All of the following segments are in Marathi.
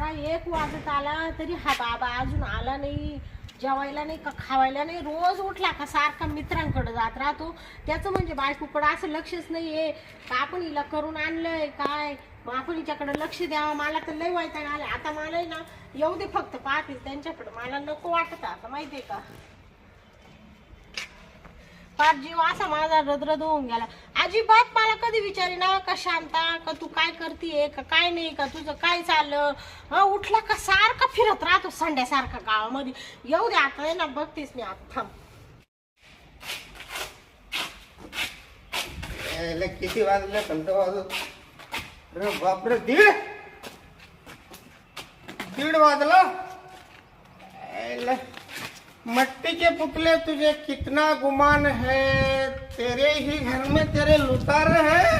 बारा एक वाजत आला तरी हा बाबा अजून आला नाही, जेवायला नाही का खावायला नाही. रोज उठला का सारखा मित्रांकडे जात राहतो. त्याचं म्हणजे बायकोकडे असं लक्षच नाहीये का आपण हिला करून आणलंय काय, मग आपण हिच्याकडे लक्ष द्यावं. मला तर लय वैताग आलाय आता. मला ना येऊ दे फक्त पाहते त्यांच्याकडे, मला नको वाटत आता माहितीये का. फार जीव असा माझा रदरद होऊन गेला. अजिबात मला कधी विचारी ना का शांता का तू काय करतीये का काय नाही का तुझं काय चाललं. उठला का सारखा फिरत राहतो संड्यासारखा गावामध्ये. येऊ दे आता ना बघतेस मी आता. थांब किती वाजले कंट वाजू. अरे बापरे, दीड वाजला. मट्टी के पुतले तुझे कितना गुमान है, तेरे ही घर में तेरे लुटारे है.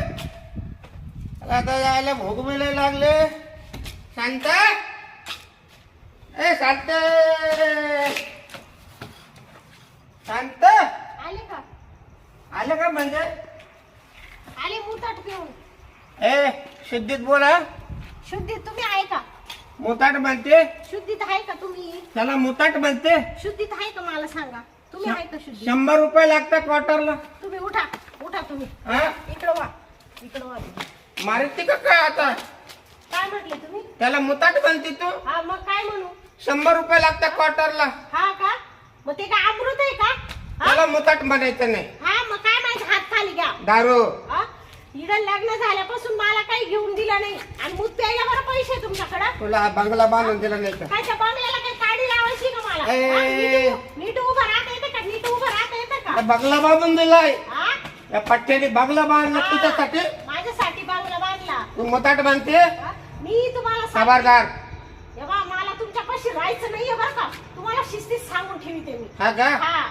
आता जायला भूक मिळे लागले. शांत ए शांत शांत आले का? आले का म्हणजे आले मुताट घेऊन. ए शुद्धीत बोला. शुद्धीत तुम्ही आहे का? मुताट म्हणते. शुद्धीत आहे का तुम्ही? त्याला मुताट म्हणते. शुद्धीत आहे का मला सांगा. तुम्ही आहे का शुद्धीत? 100 रुपये लागतात क्वार्टरला. तुम्ही उठा उठा तुम्ही. हा? इकडं वा इकडं वा. मारते का काय आता. काय म्हटले तुम्ही? त्याला मुताट म्हणते तू. हा मग काय म्हणू? 100 रुपये लागतात क्वार्टरला. हा का? मग ते काय अमृत आहे का? हा? त्याला मुताट म्हणायचं नाही. हा मग काय माझे हात खाली घ्या. दारू. हा? इकडं लग्न झाल्यापासून मला काही घेऊन दिलं नाही आणि मूत प्यायला बरं पैसे तुमच्याकडे. तुला बंगला बांधून दिला नाही का. काय त्या बंगल्याला काही काढी लावायची का मला? ए. हा? नीट उभं राहता येतं का? नीट उभं राहता येतं का? बंगला बांधून दिलाय. हा? या पट्ट्याने बंगला बांधला हा. तुझ्यासाठी. माझ्यासाठी बंगला बांधला. तू मुताट म्हणते. हा? मी तुम्हाला खबरदार. एव्हा मला तुमच्यापाशी राहायचं नाहीये बरं का. तुम्हाला शिस्तीत सांगून ठेवते मी. हा का. हा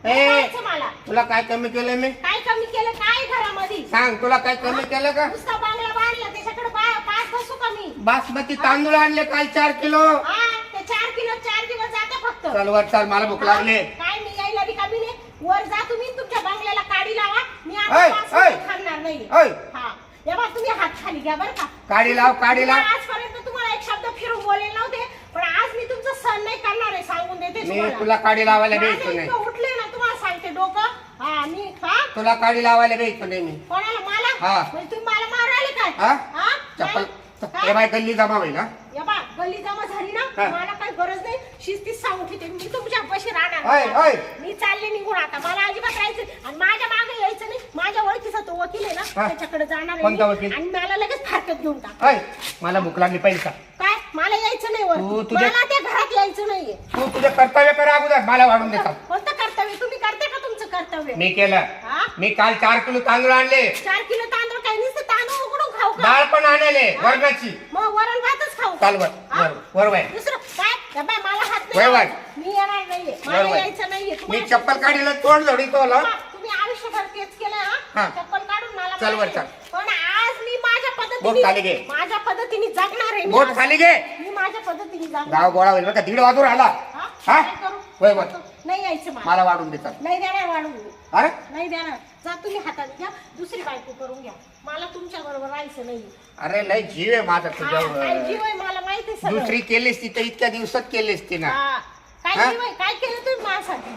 ए. राहायचं मला. तुला काय कमी केलं मी. काय कमी केलं काय घरामध्ये? सांग तुला काय कमी केलं का. नुसता बांगला बांधला त्याच्याकडे पाच बसू का मी? बासमती तांदूळ आणले काल 4 किलो. हा ते 4 किलो 4 दिवस जाते फक्त. चल वर चाल, मला भूक लागली. काय मी यायला रिकामी नाही. वर जा तुम्ही तुमच्या बंगल्याला काढी लावा. मी ऐ, आता पाच ऐ. मिनिटं थांबणार नाही. ऐ. हा तेव्हा तुम्ही हात खाली घ्या बरं का. काढी लाव काढी लाव. आजपर्यंत तुम्हाला एक शब्द फिरून बोलेल नव्हते पण आज मी तुमचं सहन नाही करणार आहे. सांगून देते मी तुम्हाला. तुला काढी लावायला माझं भेटतो नाही. इतकं उठले ना तुम्हाला सांगते डोकं. हा मी हा तुला काढी लावायला भेटतो नाही मी. कोणाला मला? हा. म्हणजे तुम्ही मला मारायला काय? हा? हा? चप्पल काय? ए बाय गल्ली जमा होईल हा. या बा गल्ली जमा झाली ना हा. मला काही गरज नाही. शिस्तीत सांगून ठेवते मी तुमच्या पाशी राहणार ऐ, नाही. ऐ. मी चालले निघून आता. मला अजिबात राहायचं आणि माझ्या मागे यायचं नाही. माझ्या ओळखीचा तो वकील आहे ना हा. त्याच्याकडे जाणार आहे कोणता मी. वकील? आणि मला लगेच फारकत घेऊन टाक. ऐ मला भूक लागली पैसा. काय मला यायचं नाही वर. तू तुझ्या- मला त्या घरात यायचं नाहीये. तू तुझे कर्तव्य कर अगोदर, मला वाढून देतात. कोणतं कर्तव्य तुम्ही करते का तुमचं कर्तव्य? मी केलं. हा? मी काल 4 किलो तांदूळ आणले. 4 किलो तांदूळ काही नुसतं तांदूळ उकडून खाऊ का? डाळ पण आणले वरणाची. मग वरण भातच खाऊ का? चाल वर हा? वर बाय. दुसरं काय? या बाय, मला हात वय नाही वय. लावायचा. मी येणार नाहीये. वय मला वय. यायचं नाहीये. मी तुम्हाला- चप्पल काढीला तोड जोडी तोला. हा, तुम्ही आयुष्यभर तेच केलं हा. हा. चप्पल काढून मला चल वर मारायचं. चल. पण आज मी माझ्या बोट खाली घे. माझ्या पद्धतीने जगणार आहे. मी बोट आज. खाली घे. मी माझ्या पद्धतीने जगणार. गाव गोळा होईल बरं का. 1:30 वाजून आला. हा? हा? काय करू? वय वर. नाही यायचं मला. मला वाढून देतात. नाही देणार वाढून मी. अरे नाही देणार. जा तुम्ही हातात घ्या दुसरी बायको करून घ्या. मला तुमच्या बरोबर राहायचं नाही. अरे लय जीव आहे माझा काय तुझ्यावर. जीव आहे मला माहिती आहे सगळं. दुसरी केलीस ती तर इतक्या दिवसात केलीस ती ना. हा. काय हा? जीव आहे? काय केलं तुम्ही माझ्यासाठी?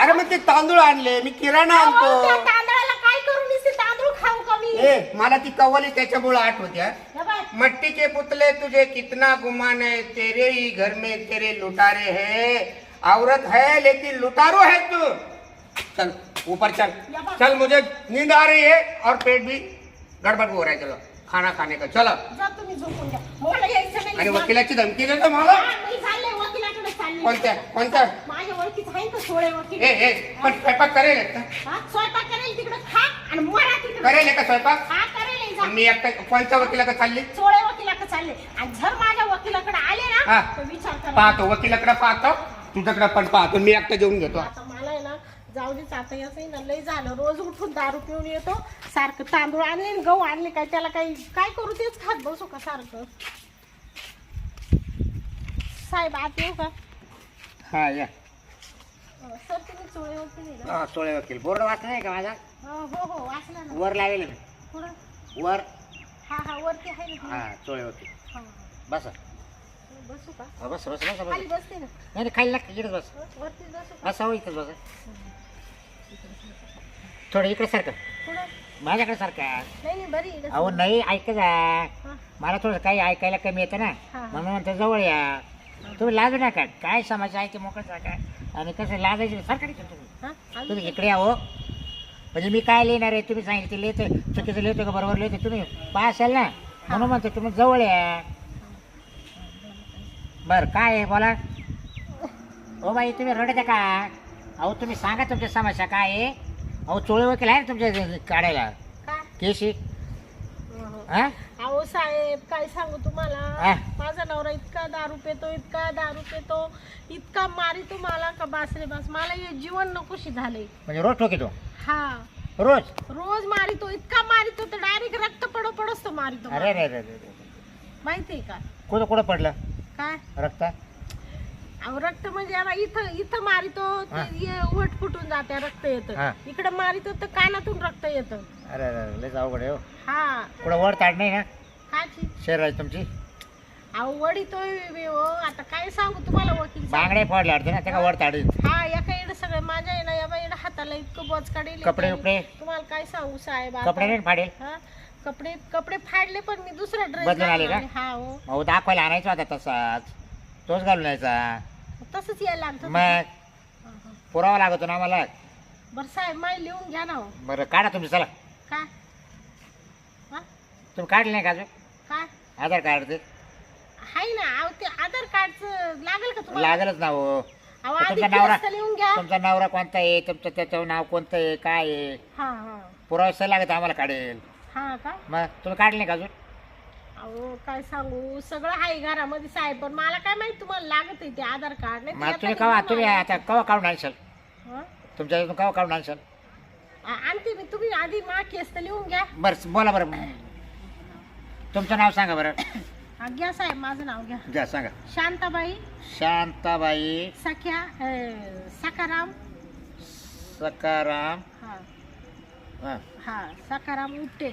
अरे मग ते तांदूळ आणले मी किराणा अहो, त्या आणतो. तांदळाला काय करू नुसते तांदूळ खाऊ का मी? ए मला ती कव्वाली त्याच्यामुळे आठवते हा. या बाय. मट्टी के पुतले तुझे कितना गुमान है, तेरे ही घर में तेरे लुटारे है. औरत है लेकिन लुटारो है तू. चल ऊपर चल. चल मुझे नींद आ रही है और पेट भी गड़बड़ हो रहा है. चलो खाना खाने का चलो. जा तुम्ही झोपून घ्या. मला यायचं नाही. आणि वकिलाची धमकी देतो मला. हा, मी चालले वकिलाकडे चालले. कोणत्या माझ्या ओळखीत आहे का सोळे वकील? ए पण स्वयंपाक करेल का. हा, स्वयंपाक करेल तिकडे खा आणि मरा तिकडे. करेल का स्वयंपाक. हा करेल जा. मी एकटा कोणत्या वकिलाकडे चालली. सोळे वकिलाकडे चालले आणि जर माझ्या वकिलाकडे आले ना हा. तर विचार करा. पाहतो वकिलाकडे पाहतो तुझ्याकडे पण पाहतो. मी एकटा जेवून घेतो. आता मला आहे ना जाऊ दे. आता याचं ना लय झालं. रोज उठून दारू पिऊन येतो. सारखं तांदूळ आणले आणि गहू आणले काय त्याला काही काय करू तेच खात बसू का सारखं. साहेब आत येऊ का? हा या. सर तुम्ही चोळे वकील आहे ना? हा सोळे वकील. बोर्ड वाचला नाही का माझा. हो हो वाचला ना. वर लावेल मी. पुढं वर. हा हा वरती आहे ना. हा सोळे वकील. हा. बसा. बसू का? हा, बस बस बस बस. खाली बसते ना. नाही नाही, खाली नका इकडेच बस. वरती बसू का? असं हो इथंच बस. थोडं इकडे सारखं पुढं? माझ्याकडे सारखं. नाही नाही बरी आहे. अहो नाही ऐक जा, हा. मला थोडं काही ऐकायला कमी येतं ना, हा. म्हणून म्हणतो जवळ या. तुम्ही लाजू नका, काय समस्या आहे ते मोकळं सांगा. आणि कसं लाजायचं सारखं नाही करतो तुम्ही. हा? अजून तुम्ही इकडे यावं. म्हणजे मी काय लिहिणार आहे, तुम्ही सांगितलं लिहिते, चुकीचं लिहितो का बरोबर लिहितो तुम्ही पासाल ना, म्हणून म्हणतो तुम्ही जवळ या. बरं काय आहे बोला. हो बाई तुम्ही रडते का? अहो तुम्ही सांगा तुमच्या समस्या काय आहे. अहो चोळे वकील आहे ना तुमच्या काढायला काय? केशी. हो. हा अहो साहेब काय सांगू तुम्हाला, हा. माझा नवरा इतका दारू पितो, इतका दारू पितो, इतका मारितो मला का बास रे बास. मला हे जीवन नकोशी झाले. म्हणजे रोज ठोकितो हा रोज. रोज मारितो, इतका मारितो तर डायरेक्ट रक्त पडो पडोस तो मारितो अरे रे रे रे. माहितीये का? कुठं कुठं पडलं काय? रक्त? अहो रक्त म्हणजे आता इथं इथं मारितो हा. वट फुटून जाते, रक्त हा. येतं. इकडे मारितो तर कानातून रक्त येतं. अरे अरे लयच अवघड आहे हो. हा कुठं वर ताड नाही ना काची? शरीर आहे तुमची. अहो वडीतोय हो. आता काय सांगू तुम्हाला वकील साहेब. बांगडे फोडले वाटते ना, ते का वर ताडी. हा एका इकडे सगळे माझ्या आहे ना, या बाईला हाताला इतकं बोच काढेल. कपडे उपडे? तुम्हाला काय सांगू साहेब आता. कपडे नाही फाडेल. हा कपडे कपडे फाडले पण मी दुसरा ड्रेस बदलून आले का? हा हो अहो दाखवायला आणायचा होता तसाच, तोच घालून यायचा. तसंच यायला लागतं. मग हा, हा. पुरावा लागतो ना आम्हाला. बरं साहेब माय लिहून घ्या ना हो. बरं काढा तुम्ही चला. काय? हा तुम्ही काढले नाही का अजून काय आधार कार्ड? ते हाय ना. अहो ते आधार कार्डचं लागेल का तुम्हाला? लागलच ना हो. अहो तर आधी तुमचा नवरा केस तर लिहून घ्या. तुमचा नवरा कोणता आहे, तुमचं त्याचं नाव कोणतं आहे, काय आहे, हा हा पुरावा सही लागत आम्हाला काढेल. हा का? मग तुम्ही काढले नाही का अजून? अहो काय सांगू सगळं आहे घरामध्ये साहेब, पण मला काय माहित तुम्हाला लागत आहे ते आधार कार्ड. नाही मग तर तुम्ही आता कवा लिहून तुम्ही आणा. आता कवा काढून आणशाल? हा? तुमच्या इथून कवा काढून आणशाल? आणते मी. तुम्ही आधी मा केस तर लिहून घ्या. बरं बोला बरं. तुमचं नाव सांगा बरं. हा, घ्या साहेब माझं नाव घ्या. घ्या सांगा. शांताबाई शांताबाई सख्या सकाराम. सकाराम. हा हा हा सकाराम उपटे.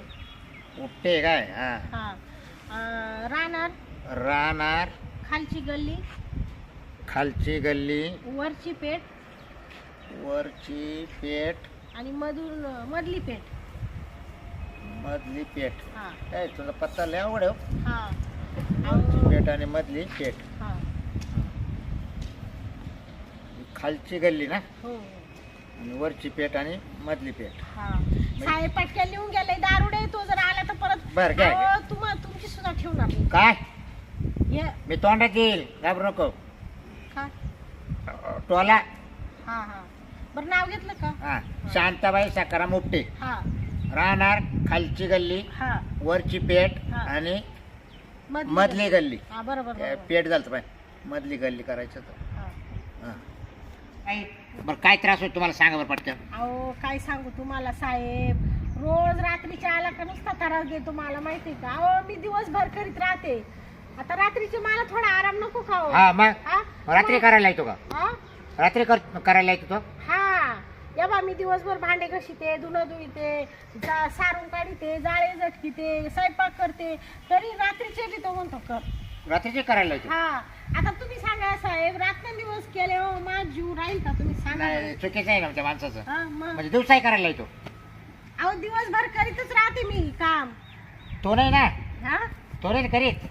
उपटे काय? हा हा राहणार राहणार खालची गल्ली खालची गल्ली वरची पेठ वरची पेठ आणि मधून मधली पेठ. मधली पेठ. हा काय तुझा पत्ता लय आवड आहे हो. हा वरची पेठ आणि मधली पेठ. हा खालची गल्ली ना, हो आणि वरची पेठ आणि मधली पेठ. हा साहेब पटक्यान लिहून गेले. दारुडे तो जर आला तर परत बरं, घ्या, घ्या. अहो, तुमची सुद्धा ठेवणार नाही. काय हे मी तोंडात येईल, घाबरू नको. काय? टोला. हा हा बरं नाव घेतलं का? हा शांताबाई सकाराम उपटे. हा राहणार खालची गल्ली हा वरची पेठ हा. आणि मधली गल्ली. हा बरोबर बरोबर. पेठ झालं पाहिजे, मधली गल्ली करायचं तर. हा. हा. बरं काय त्रास होतो तुम्हाला सांगा बरं पटकन. अहो काय सांगू तुम्हाला साहेब, रोज रात्रीच्या आला का नुसता त्रास देतो मला माहिती का. अहो मी दिवसभर करीत राहते. आता रात्रीचे मला थोडा आराम नको खाऊ. हा मग हा? रात्री करायला येतो का? हा? रात्री करायला येतो तो? हा या बा मी दिवसभर भांडे घशीते, धुणं धुईते, सारून काढीते, जाळे झटकीते, स्वयंपाक करते, तरी रात्रीचे बी तो म्हणतो कर. रात्रीचे करायला येतो? हा आता तुम्ही सांगा साहेब, रात्रंदिवस केले हो माझा जीव राहील का? तुम्ही सांगा नाही बरं. चुकीचं आहे ना त्या माणसाचं. हा मग म्हणजे दिवसाही करायला येतो? अहो दिवसभर करीतच राहते मी काम. तो नाही ना, हा तो नाही करीत.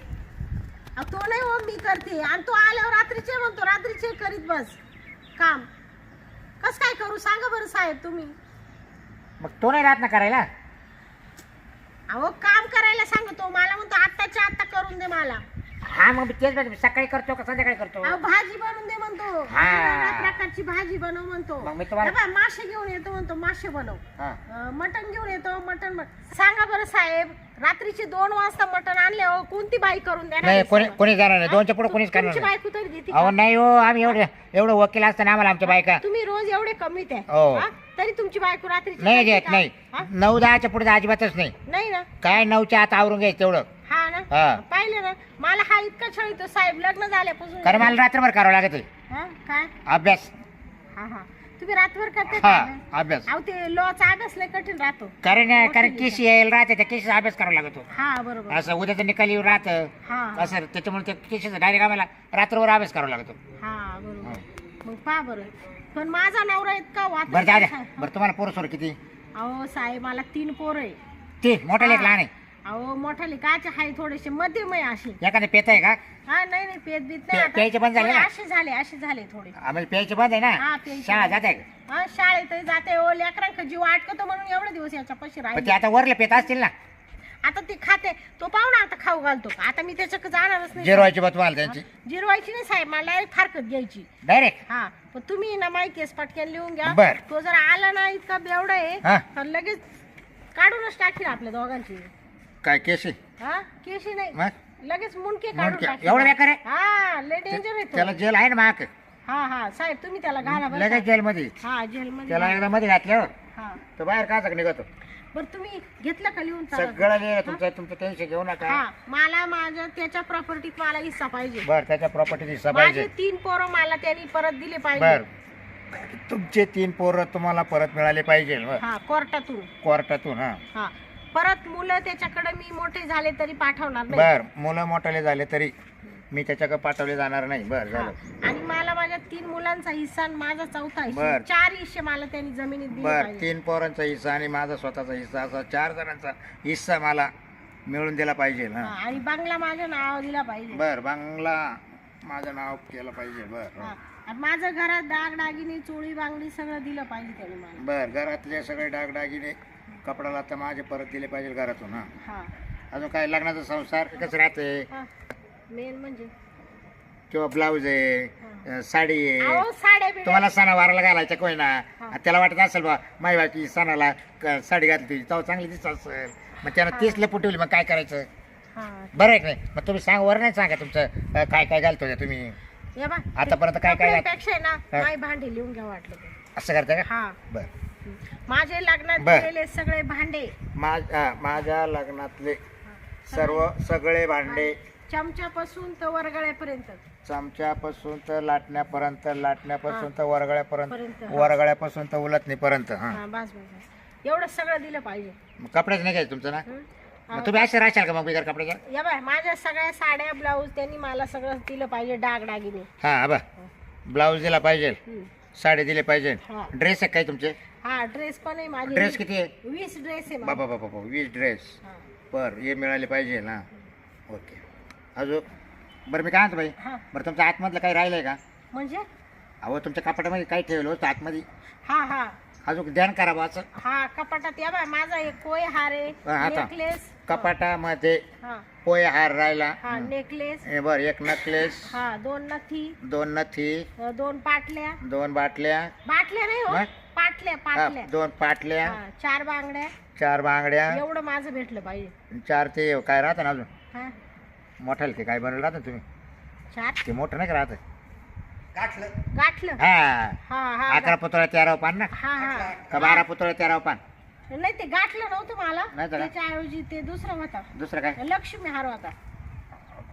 अहो, तो नाही हो मी करते. आणि तो आल्यावर रात्रीचे म्हणतो रात्रीचे करीत बस काम. कस काय करू सांगा बरं साहेब तुम्ही. मग तो नाही राहत ना करायला? अहो काम करायला सांगतो, मला म्हणतो आत्ताच्या आत्ता करून दे मला. हा मग तेच म्हणतो, सकाळी करतो का संध्याकाळी करतो? अहो भाजी बनवून दे म्हणतो. हा. वेगवेगळ्या प्रकारची भाजी बनव म्हणतो. मग मी तुम्हाला- हे बघ, मासे घेऊन येतो म्हणतो, मासे बनव. हा. मटण घेऊन येतो, मटण सांगा बरं साहेब, रात्रीचे 2 वाजता मटण आणले हो, कोणती बाई करून देणार नाही आहे कोणी सगळं? कोणी जाणार नाही. हा? दोनच्या पुढे कोणीच करणार तुमची नाही. बायको तरी देते अहो का? नाही हो, आम्ही एवढं वकील असताना आम्हाला आमच्या बायका तुम्ही रोज एवढे कमीत आहे हो. हा? तरी तुमची बायको रात्रीची नाही देते घेत. का? नाही हा? 9-10च्या पुढे अजिबातच नाही. नाही ना. काय 9च्या आत आवरून घ्यायचं तेवढं. हा ना हा. पाहिलं ना, मला हा इतका छळ येतो साहेब लग्न झाल्यापासून. कारण मला रात्रभर करावं लागत आहे हा? काय? अभ्यास. हा हा तुम्ही रातभर करते हा का? अभ्यास अहो ते लॉचा अभ्यास लय कठीण राहतो. कारण केस यायला राहते त्या केसेचा अभ्यास करावा लागतो. हा बरोबर. असं उद्याचं निकाल येऊन राहतं हा असं, त्याच्यामुळे त्या केसेचा डायरेक्ट आम्हाला रात्रभर अभ्यास करावा लागतो. हा बरोबर. मग पहा बरं, पण माझा नवरा इतका बरं वाचा. दादा, बरं तुम्हाला पोरं सोर किती? अहो साहेब मला 3 पोरं आहे. ते मोठा लेख लहान आहे? अहो मोठाले काचे हाय थोडेसे मध्यम आहे असे. एखादं पेत आहे का? हा नाही नाही पेत बीत नाही आता. प्यायचे बंद झाले थोडे ना? असे झाले थोडे. आम्हाला प्यायचे बंद आहे हा, ना? प्यायचे शाळा बंद. जात आहे का? हा शाळेतही जाते ओ, लेकरांक जीव अटकतो म्हणून एवढे दिवस याच्यापाशी पण ते राहिले. आता वरले पेत असतील ना? आता ती खाते तो पाहुणा आता खाऊ घालतो. आता मी त्याच्याकडे जाणारच नाही. जिरवायची बा तुम्हाला त्यांची जिरवायची नाही साहेब, मला डायरेक्ट फारकत घ्यायची. डायरेक्ट? हा पण तुम्ही ना माहिती केस पटक्यान लिहून घ्या. बर. तो जर आला ना इतका बेवडा आहे हा. तर लगेच काढूनच टाकील आपल्या दोघांची. काय केस आहे? हा केशी नाही, मग? लगेच मुंडके काढून मुंडके? टाकील. एवढं बेकार आहे? हा लय डेंजर आहे त्याला तो. जेल आहे ना माक? हा हा साहेब तुम्ही त्याला घाला बरं लगेच का. जेलमध्ये? हा जेल मध्ये त्याला एकदा मध्ये घातल्यावर हा तर बाहेर का निघतो? बरं तुम्ही घेतलं का लिहून चालत? सगळं लिहिलं तुमचं टेन्शन घेऊ नका. हा मला माझ्या त्याच्या प्रॉपर्टीत मला हिस्सा पाहिजे. बर, त्याच्या प्रॉपर्टी हिस्सा माझे पाहिजे. 3 पोरं मला त्यांनी परत दिले पाहिजे. बर, तुमचे 3 पोरं तुम्हाला परत मिळाले पाहिजे हा कोर्टातून. कोर्टातून. हा हा परत मुलं त्याच्याकडे मी मोठे झाले तरी पाठवणार नाही. बर, मुलं मोठाले झाले तरी मी त्याच्याकडे पाठवले जाणार नाही. बर हा. झालं. आणि मला माझ्या 3 मुलांचा हिस्सा आणि माझा चौथा हिस्सा, बर. 4 हिस्से मला त्यांनी जमिनीत दिले बर, पाहिजे. 3 पोरांचा हिस्सा आणि माझा स्वतःचा हिस्सा, असा 4 जणांचा हिस्सा मला मिळून दिला पाहिजे. हा, हा आणि बंगला माझ्या नाव दिला पाहिजे. बर, बंगला माझं नाव केलं पाहिजे. बर हा. आणि माझं घरात दागदागिने चोळी बांगडी सगळं दिलं पाहिजे त्यांनी मला. बर, घरातले सगळे डागडागिने कपडा आता माझे परत दिले पाहिजे घरातून. हा हा अजून काय लग्नाचा संसार कसं राहते? हा मेन म्हणजे किंवा ब्लाऊज आहे, साडी आहे, अहो साड्या बिड्या. तुम्हाला सणावाराला घालायच्या कोय ना, हा. त्याला वाटत असेल बा माई बाकी सणाला साडी घातली तुझी तेव्हा चांगली दिसत असेल, मग त्यानं तीच लपुटवली, मग काय करायचं? हा बरं आहे की नाही? मग तुम्ही सांग, वर नाही सांगा तुमचं काय काय घालतो त्या तुम्ही या बा आतापर्यंत काय काय पेक्षा ना हा. माय भांडे लिहून घ्या वाटलं तर. असं करता का? हा बरं. माझे लग्नात बर. दिलेले सगळे भांडे, माझ्या लग्नातले सगळे भांडे, चमच्यापासून तर वरगळ्यापर्यंत, चमच्यापासून तर लाटण्यापर्यंत, लाटण्यापासून तर वरगळ्यापर्यंत, पर्यंत, हा. वरगळ्यापासून तर उलटणीपर्यंत. हा हा बस बस एवढं सगळं दिलं पाहिजे. मग कपड्याच नाही घ्यायचं तुमचं ना? हं? मग तुम्ही असे राहशाल का मग बिगर कपड्याच्या? या बाय माझ्या सगळ्या साड्या ब्लाऊज त्यांनी मला सगळं दिलं पाहिजे दागदागिने. हा बा, ब्लाऊज दिला पाहिजे, हं. साडी दिली पाहिजे, हा. ड्रेस आहे काय तुमचे? हा ड्रेस पण आहे माझे. ड्रेस किती आहे? 20 ड्रेस आहे माझे. बाबा बाबा बाबा, 20 ड्रेस. हा. बरं, हे मिळाले पाहिजे ना? ओके. अजून बरं, मी काय म्हणतो बाई, हा. बरं तुमच्या आतमधलं काही राहिलंय का? म्हणजे अहो तुमच्या कपाटामध्ये काय ठेवलं होतं आतमध्ये? हा हा अजून ध्यान करा असं. हा कपाटात या बाय माझा एक कोय हार आहे, हा, आता. नेकलेस. कपाटामध्ये हा पोय हार राहिला, हा नेकलेस. हे बरं, एक नकलेस, हा 2 नथी, 2 नथी, 2 पाटल्या. 2 बाटल्या, बाटल्या नाही हो, मग? पाटल्या हा, पाटल्या. 2 पाटल्या, हा 4 बांगड्या. 4 बांगड्या, एवढं माझं भेटलं पाहिजे. 4 ते काय राहतं ना अजून हा मोठाले ते काय बनवलं राहतं ना तुम्ही? 4 ते मोठं नाही का राहतं? गाठलं. हा, हा हा 11 पुतळ्या 13 पान ना, हा हा का 12 पुतळ्या 13 पान? नाही ते गाठलं नव्हतं मला, नाही तर का? त्याच्याऐवजी ते दुसरं होता, दुसरं काय लक्ष्मी हार होता.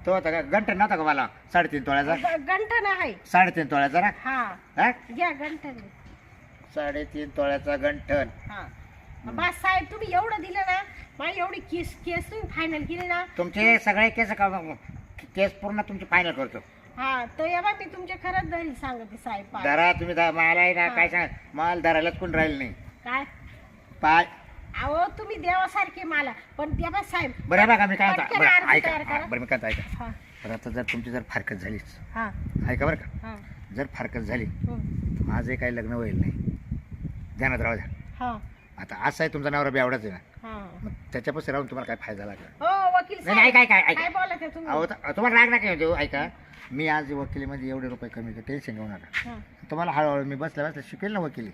तो होता का? गंठन नव्हता का मला 3.5 तोळ्याचा? गंठन आहे. 3.5 तोळ्याचा ना? हा हा, घ्या गंठन. 3.5 तोळ्याचा गंठन. हा बस साहेब तुम्ही एवढं दिलं ना, माझी एवढी केस केस तुम्ही फायनल केली ना. तुमचे सगळे केस पूर्ण तुमची फायनल करतो. हा तर या बा मी तुमच्या खरंच धरी सांगते साहेब. पाय धरा तुम्ही मला आहे ना, हा. काय सांग, माल धरायलाच कोण राहील नाही. काय पाय अहो तुम्ही देवासारखे मला, पण त्या बा साहेब बरं बघा, मी काय होता पटकन बरं अर्ज ऐका, तयार करा. बरं मी काय ऐका, हा बरं आता जर तुमची जर फारकत झालीच, हा ऐका बरं का, हा जर फारकत झाली हं. तर माझे काही लग्न होईल नाही, ध्यानात राहू द्या. हा आता असं आहे, तुमचा नवरा बी आवडच आहे ना, हा मग त्याच्यापासून राहून तुम्हाला काय फायदा लागला? हो वकील नाही नाही, साहेब ऐका ऐका काय ऐका, बोलत आहे तुम्ही? अहो तुम्हाला राग नका देऊ. ऐका, मी आज वकिलीमध्ये एवढे रुपये कमी टेन्शन घेऊ नका. हा. तुम्हाला हळूहळू मी बसल्या शिकेल ना वकिली.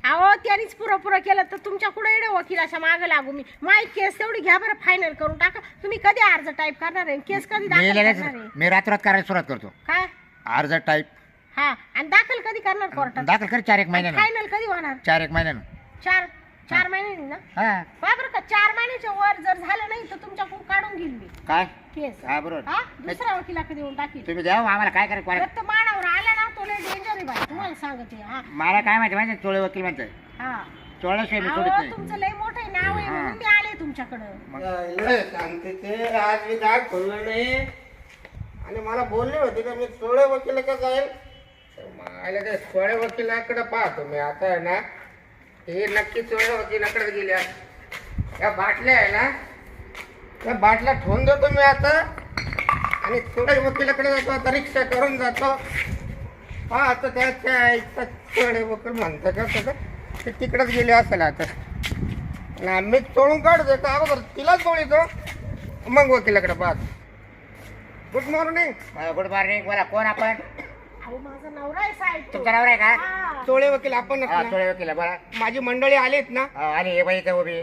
अहो त्यांनीच पुरं केलं तर तुमच्या कुठे एवढं वकिलाच्या मागं लागू मी? माई केस तेवढी घ्या बरं, फायनल करून टाका. तुम्ही कधी अर्ज टाईप करणार आहे? केस कधी मी दाखल लगेच करणार आहे? मी रात्रात करायला सुरुवात करतो. काय अर्ज टाईप हा आणि दाखल कधी करणार कोर्टात? दाखल कर 4 एक महिन्यानं. फायनल कधी होणार? 4 एक महिन्यानं. 4 महिन्यांनी ना? हा बरोबर का? 4 महिन्याच्या वर जर झालं नाही तर तुमच्याकडून काढून घेईल मी काय? केस. हा बरोबर. हा दुसऱ्या वकिलाकडे देऊन टाकील. तुम्ही द्या आम्हाला काय करायचं. रक्त मानावर आला ना तो लय डेंजर आहे बाई, तुम्हाला सांगते. हा मला काय माहिती चोळे वकील म्हणतोय. हा चोळ्याशिवाय मी सोडत अहो, नाही. तुमचं लय मोठं नाव आहे म्हणून मी आले तुमच्याकडं. सांगते ते आज मी दार खोललं नाही आणि मला बोलले होते का मी चोळे वकील का जाईल. मला ते चोळे वकिलाकडे पाहतो मी आता आहे ना. हे नक्की चोळे वकिलाकडे गेल्या. या बाटल्या आहे ना, त्या बाटल्या ठेवून देतो मी आता आणि चोळे वकिलाकडे जातो. आता रिक्षा करून जातो. हा आता त्याच्या इथं चोळे वकील म्हणतं का तसं ते तिकडेच गेले असेल आता. ना मी चोळून काढतो का अगोदर तिलाच चोळीतो मग वकिलाकडे पाहतो. Good morning. Good morning. बोला कोण आपण? अहो माझा नवरा आहे साहेब तो. तुमचा नवरा आहे का? हा. चोळे वकील आपण चोळे वकील बोला. माझी मंडळी आलीत ना. आणि हे बाई इथं उभी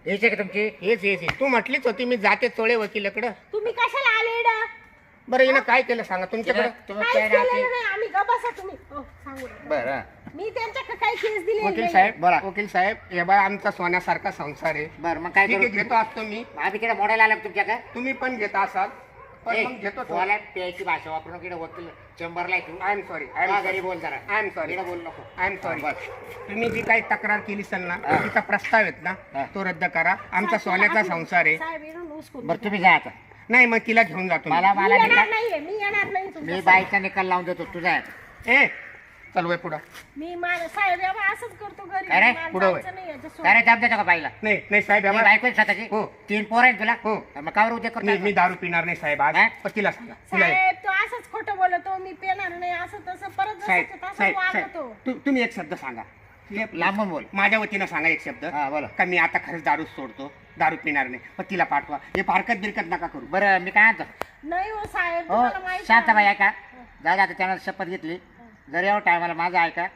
यायची का तुमची? येस तू म्हटलीच होती मी जाते चोळे वकिलाकडं. तुम्ही कशाला आले इकडं? बरं हिनं काय केलं सांगा तुमच्याकडे. तुम्ही काहीच काय केलेलं राहते? नाही आम्ही. गप्पा तुम्ही. हो, सांगू नका. बरं मी त्यांच्याकडे काही केस दिली वकील नाही. साहेब बोला. वकील साहेब हे बा आमचा सोन्यासारखा संसार आहे. बरं मग काय ठीक करू? आहे घेतो असतो मी. आम्ही तिकडे मोडायला आलो तुमच्याकडे. तुम्ही पण घेता असाल पण मग घेतो. बोला प्यायची भाषा वापरून इकडे वकील चेंबरला आहे तू. आय एम सॉरी घरी बोल जरा. आय एम सॉरी इकडे बोल नको. I am sorry. बस. तुम्ही जी काही तक्रार केली असेल ना हा. तिचा प्रस्ताव आहेत ना हा. तो रद्द करा. आमचा सोन्याचा संसार आहे. साहेब इकडून उचकून बरं तुम्ही जा आता. नाही मग तिला घेऊन जातो मी. मला मी मला येणार निकाल- नाहीये. मी येणार नाही मी तुमच्या बाईचा निकाल लावून देतो तुझा. ए चल वय पुढं. मी मला साहेब यावा असंच करतो घरी. काय रे? मला पुढं वळ. जायचं नाही याच्यासोबत. काय रे दाब देतो का बाईला? नाही साहेब तुझी आम्हाला- बायको आहे स्वतःची? हो. 3 पोर आहे तुला? हो. मग कावर उद्या मी करतो? दारू पिणार नाही साहेब आज. हा? पण तिला सांगा तिला साहेब तो असंच खोटं बोलतो. मी पेणार नाही असं तसं परत जसं साहेब तसंच साहेब वागतो. साहेब तुम्ही एक शब्द सांगा. लांबून बोल. माझ्या वतीनं सांगा एक शब्द हा बोला. का मी आता खरंच दारू सोडतो, दारू पिणार नाही. पण तिला पाठवा. हे फारकत बिरकत नका करू. बरं मी काय म्हणतो? नाही हो साहेब हो तुम्हाला माहिती शांताबाई आहे. ऐका. दादा आता त्यानं शपथ घेतली. जर एवढं टायमाला माझं ऐका.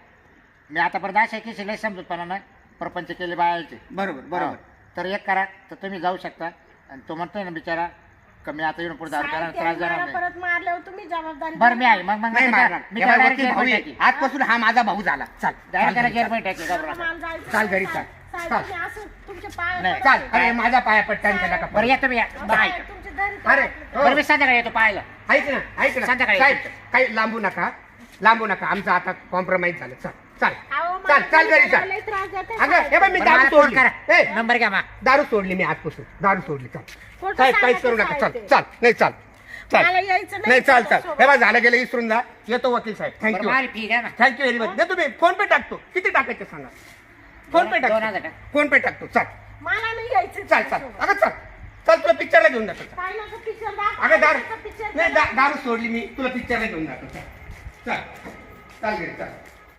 मी आतापर्यंत अशा की लय समजूतपणानं प्रपंच केले बायाचे. बरोबर बरोबर. तर एक करा तर तुम्ही जाऊ शकता. आणि तो म्हणतोय ना बिचारा कमी आता येऊन पुढे दारू साहेब, करा त्रास त्यांनी देणार मला नाही. परत मारल्यावर तुम्ही जबाबदारी बरं मी आहे मग मग नाही मी मारणार. मी हे बघ, direct वकील jail भाऊ मध्ये आहे. टाकीन. आजपासून हा माझा भाऊ झाला. चाल Direct त्याला चाल jail घरी मध्ये टाकीन, मला घाबरू नका. जायचं चाल नाही. घरी चाल. साहेब, चाल. तुम्ही असं तुमच्या पाया नाही, पडतो. चाल. अरे माझ्या पाया पट्ट्याने त्याला बरं या तुम्ही या. बाय. साहेब, तुमच्या घरी अरे तर- हो. बरं मी संध्याकाळी येतो पाहायला. ऐक ना संध्याकाळी साहेब येतो. काही लांबू नका. आमचं आता कॉम्प्रोमाइज झालं. चाल चाल अहो, चाल मला चाल घरी मला चाल. लई त्रास देते अगं साहेब. हे बघ मी बरं, दारू मला फोन सोडली. करा. ए, नंबर घ्या मा. दारू सोडली मी आजपासून. दारू सोडली. चाल खोटं साहेब काहीच सांगते करू नका. साहेब चाल ते. चाल नाही चाल मला यायचं चाल नाही नाही चाल तुमच्यासोबत. हे बघ झालं गेलं विसरून जा. येतो वकील साहेब. बरं, थँक्यू माझी फी द्या ना. Thank you very much. नाही तुम्ही फोन पे टाकतो. किती टाकायचे सांगा. फोन पे 2000 टाकतो. टाक. फोन पे टाकतो. चाल मला नाही यायचं चाल चाल अगं चाल चाल तुला पिक्चरला घेऊन जातो. चाल. काय नका पिक्चर दाखव. अगं दारू पिक्चर नाही दारू सोडली मी तुला पिक्चरला घेऊन जातो. चाल चाल घरी चाल.